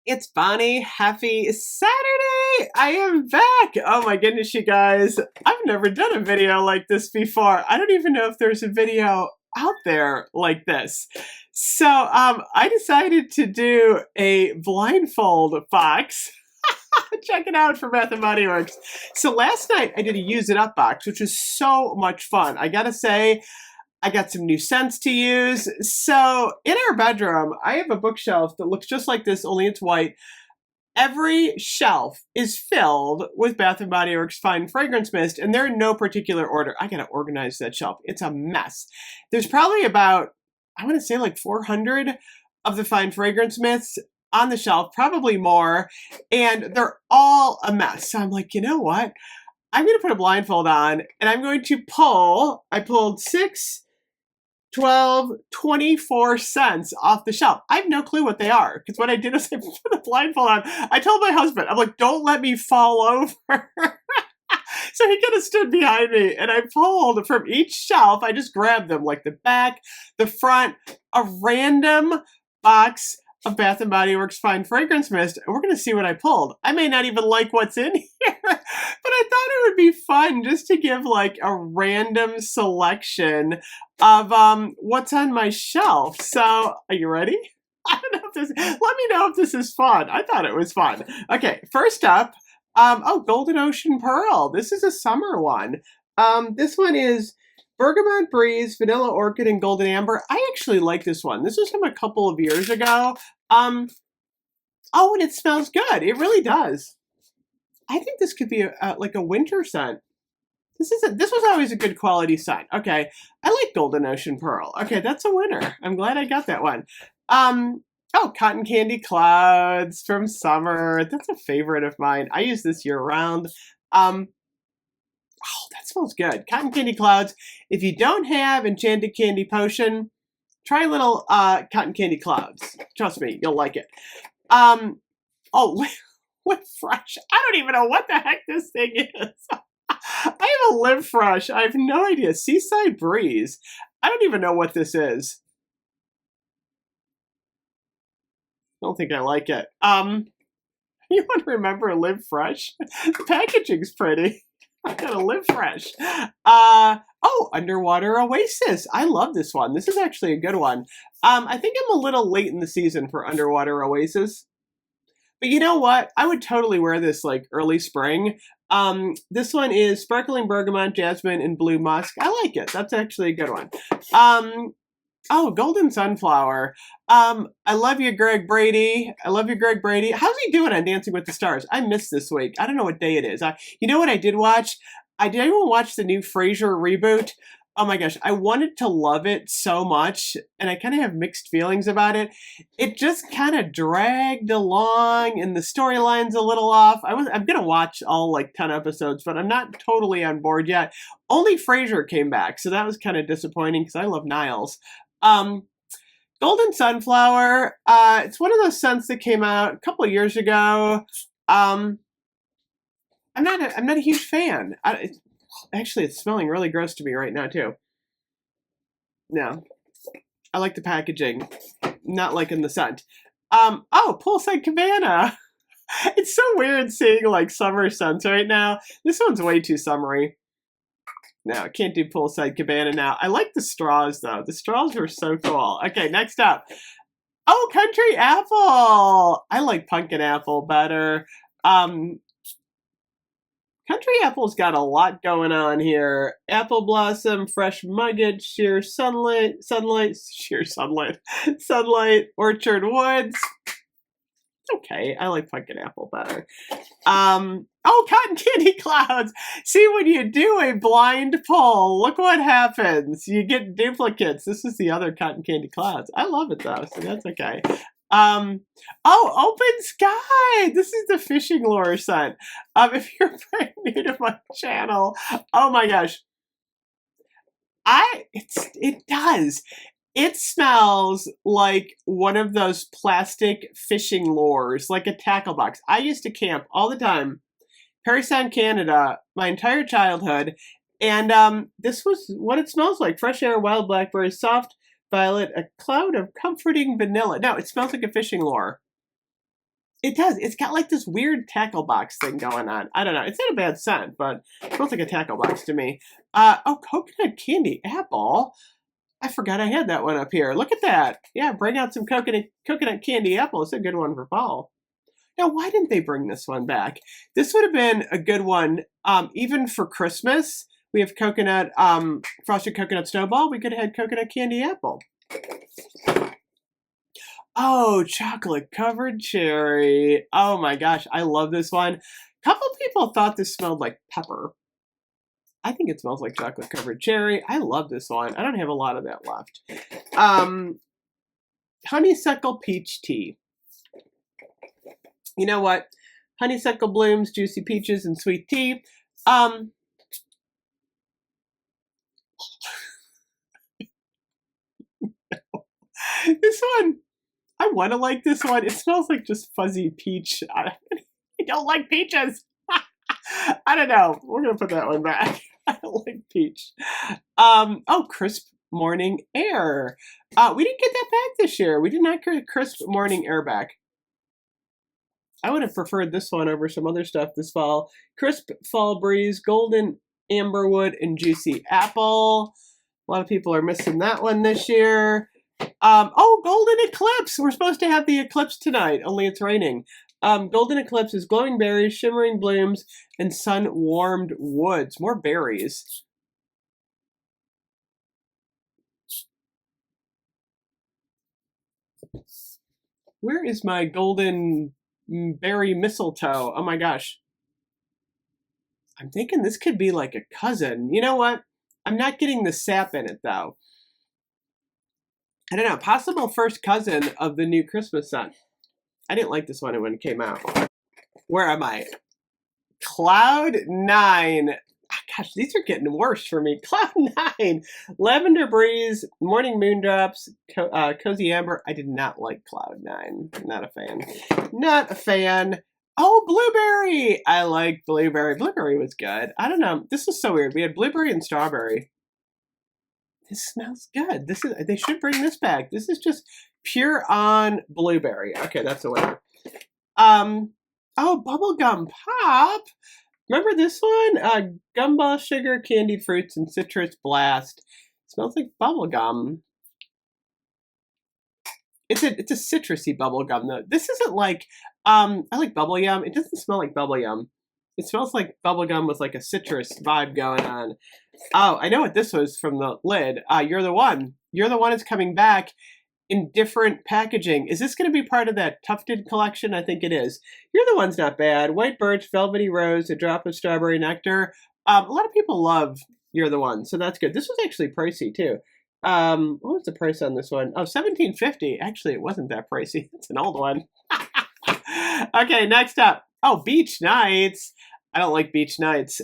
It's Bonnie. Happy Saturday! I am back! Oh my goodness, you guys. I've never done a video like this before. I don't even know if there's a video out there like this. So, I decided to do a blindfold box. Check it out for Bath and Body Works. So last night I did a use it up box, which was so much fun. I gotta say, I got some new scents to use. So in our bedroom, I have a bookshelf that looks just like this, only it's white. Every shelf is filled with Bath & Body Works Fine Fragrance Mist, and they're in no particular order. I gotta organize that shelf. It's a mess. There's probably about, I wanna say like 400 of the Fine Fragrance Mists on the shelf, probably more, and they're all a mess. So I'm like, you know what? I'm gonna put a blindfold on, and I'm going to pull, I pulled 6, 12, 24 cents off the shelf. I have no clue what they are, because what I did is I put the blindfold on. I told my husband, I'm like, don't let me fall over. So he kind of stood behind me, and I pulled from each shelf. I just grabbed them, like the back, the front, a random box of Bath & Body Works Fine Fragrance Mist, and we're going to see what I pulled. I may not even like what's in here, but I thought it would be fun just to give like a random selection of what's on my shelf. So, are you ready? I don't know if this, let me know if this is fun. I thought it was fun. Okay, first up, oh, Golden Ocean Pearl. This is a summer one. This one is Bergamot Breeze, Vanilla Orchid, and Golden Amber. I actually like this one. This was from a couple of years ago. Oh, and it smells good. It really does. I think this could be like a winter scent. This was always a good quality scent. Okay, I like Golden Ocean Pearl. Okay, that's a winner. I'm glad I got that one. Oh, Cotton Candy Clouds from summer. That's a favorite of mine. I use this year round. Oh, that smells good. Cotton Candy Clouds. If you don't have Enchanted Candy Potion, try a little Cotton Candy Clouds. Trust me, you'll like it. Oh, Live Fresh. I don't even know what the heck this thing is. I have a Live Fresh. I have no idea. Seaside Breeze. I don't even know what this is. I don't think I like it. You want to remember Live Fresh? The packaging's pretty. I gotta Live Fresh. Oh, Underwater Oasis. I love this one. This is actually a good one. I think I'm a little late in the season for Underwater Oasis. But you know what? I would totally wear this like early spring. This one is Sparkling Bergamot, Jasmine, and Blue Musk. I like it. That's actually a good one. Oh, Golden Sunflower. I love you, Greg Brady. I love you, Greg Brady. How's he doing on Dancing with the Stars? I missed this week. I don't know what day it is. You know what I did watch? I did even watch the new Frasier reboot. Oh my gosh, I wanted to love it so much, and I kind of have mixed feelings about it. It just kind of dragged along, and the storyline's a little off. I'm gonna watch all like 10 episodes, but I'm not totally on board yet. Only Frasier came back, so that was kind of disappointing because I love Niles. Golden Sunflower, it's one of those scents that came out a couple of years ago. I'm not a huge fan. Actually, it's smelling really gross to me right now too. No, I like the packaging, not liking the scent. Oh, Poolside Cabana. It's so weird seeing like summer scents right now. This one's way too summery. No, I can't do Poolside Cabana now. I like the straws, though. The straws are so cool. Okay, next up. Oh, Country Apple! I like Pumpkin Apple better. Country Apple's got a lot going on here. Apple Blossom, Fresh Muggage, Sheer Sunlight, Orchard Woods. Okay, I like Pumpkin Apple better. Oh, Cotton Candy Clouds. See, when you do a blind pull, look what happens. You get duplicates. This is the other Cotton Candy Clouds. I love it though, so that's okay. Oh, Open Sky. This is the fishing lure scent. If you're brand new to my channel, oh my gosh. It does. It smells like one of those plastic fishing lures, like a tackle box. I used to camp all the time, Parry Sound, Canada, my entire childhood, and this was what it smells like. Fresh air, wild blackberries, soft violet, a cloud of comforting vanilla. No, it smells like a fishing lure. It does. It's got like this weird tackle box thing going on. I don't know. It's not a bad scent, but it smells like a tackle box to me. Oh, coconut candy apple. I forgot I had that one up here. Look at that. Yeah, bring out some coconut candy apple. It's a good one for fall. Now, why didn't they bring this one back? This would have been a good one, even for Christmas. We have coconut, frosted coconut snowball. We could have had coconut candy apple. Oh, chocolate covered cherry. Oh my gosh, I love this one. A couple people thought this smelled like pepper. I think it smells like chocolate covered cherry. I love this one. I don't have a lot of that left. Honeysuckle peach tea. You know what? Honeysuckle blooms, juicy peaches, and sweet tea. This one, I want to like this one. It smells like just fuzzy peach. I don't like peaches. I don't know. We're going to put that one back. I don't like peach. Oh, crisp morning air. We didn't get that back this year. We did not get crisp morning air back. I would have preferred this one over some other stuff this fall. Crisp fall breeze, golden amberwood, and juicy apple. A lot of people are missing that one this year. Oh, golden eclipse. We're supposed to have the eclipse tonight, only it's raining. Golden eclipse is glowing berries, shimmering blooms, and sun-warmed woods. More berries. Where is my golden berry mistletoe? Oh my gosh. I'm thinking this could be like a cousin. You know what? I'm not getting the sap in it though. I don't know. Possible first cousin of the new Christmas scent. I didn't like this one when it came out. Where am I? Cloud 9. Oh, gosh, these are getting worse for me. Cloud 9. Lavender breeze, morning moondrops, cozy amber. I did not like Cloud 9. Not a fan. Not a fan. Oh, blueberry. I like blueberry. Blueberry was good. I don't know. This is so weird. We had blueberry and strawberry. This smells good. They should bring this back. This is just pure on blueberry. Okay, that's the winner. Oh, bubblegum pop. Remember this one? Gumball sugar, candied fruits, and citrus blast. It smells like bubblegum. It's a citrusy bubblegum though. This isn't like I like bubble yum. It doesn't smell like bubble yum. It smells like bubblegum with like a citrus vibe going on. Oh, I know what this was from the lid. You're the One. You're the One is coming back in different packaging. Is this going to be part of that tufted collection? I think it is. You're the One's not bad. White birch, velvety rose, a drop of strawberry nectar. A lot of people love You're the One, so that's good. This was actually pricey too. What was the price on this one? Oh, $17.50. Actually, it wasn't that pricey. It's an old one. Okay, next up. Oh, Beach Nights. I don't like Beach Nights.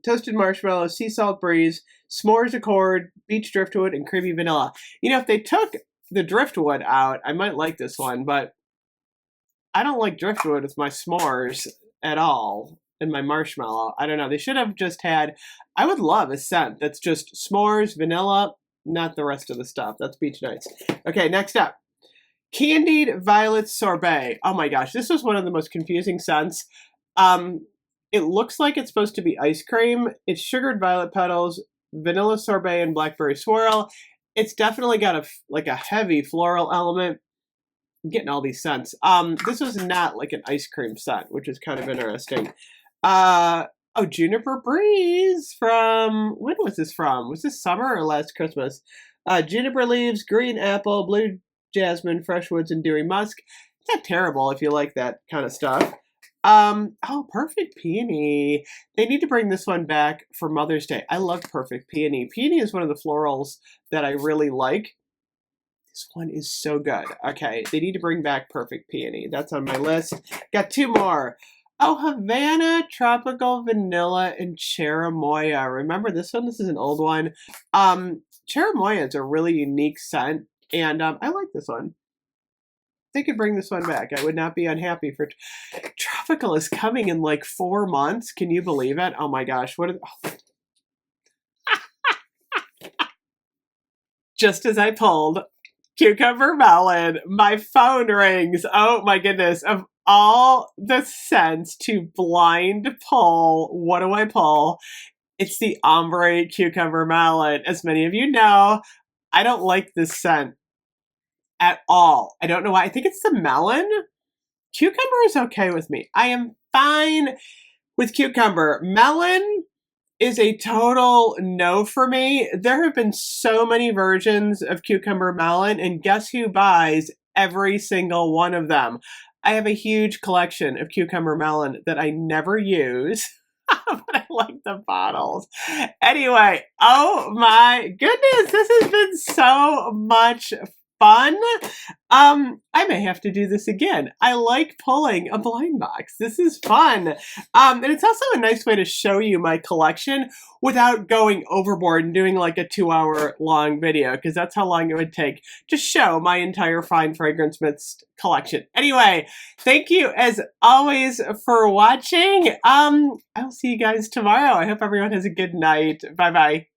Toasted marshmallow, sea salt breeze, s'mores accord, beach driftwood, and creamy vanilla. You know, if they took the driftwood out, I might like this one, but I don't like driftwood with my s'mores at all and my marshmallow. I don't know. They should have just had, I would love a scent that's just s'mores, vanilla, not the rest of the stuff. That's Beach Nights. Okay, next up. Candied Violet Sorbet. Oh my gosh, this was one of the most confusing scents. It looks like it's supposed to be ice cream. It's sugared violet petals, vanilla sorbet, and blackberry swirl. It's definitely got a heavy floral element. I'm getting all these scents. This was not like an ice cream scent, which is kind of interesting. Oh, Juniper Breeze from, when was this from? Was this summer or last Christmas? Juniper leaves, green apple, blue jasmine, fresh woods, and dewy musk. It's not terrible if you like that kind of stuff. Oh, Perfect Peony. They need to bring this one back for Mother's Day. I love Perfect Peony. Peony is one of the florals that I really like. This one is so good. Okay, they need to bring back Perfect Peony. That's on my list. Got two more. Oh, Havana, Tropical Vanilla, and Cherimoya. Remember this one? This is an old one. Cherimoya is a really unique scent, and I like this one. They could bring this one back. I would not be unhappy for Tropical is coming in like 4 months. Can you believe it? Oh my gosh. Just as I pulled. Cucumber melon. My phone rings. Oh my goodness. Of all the scents to blind pull, what do I pull? It's the ombre cucumber melon. As many of you know, I don't like this scent at all. I don't know why. I think it's the melon. Cucumber is okay with me. I am fine with cucumber. Melon is a total no for me. There have been so many versions of cucumber melon, and guess who buys every single one of them? I have a huge collection of cucumber melon that I never use. But I like the bottles. Anyway, oh my goodness, this has been so much fun. I may have to do this again. I like pulling a blind box. This is fun. And it's also a nice way to show you my collection without going overboard and doing like a 2-hour long video, because that's how long it would take to show my entire Fine Fragrance Mist collection. Anyway, thank you as always for watching. I will see you guys tomorrow. I hope everyone has a good night. Bye-bye.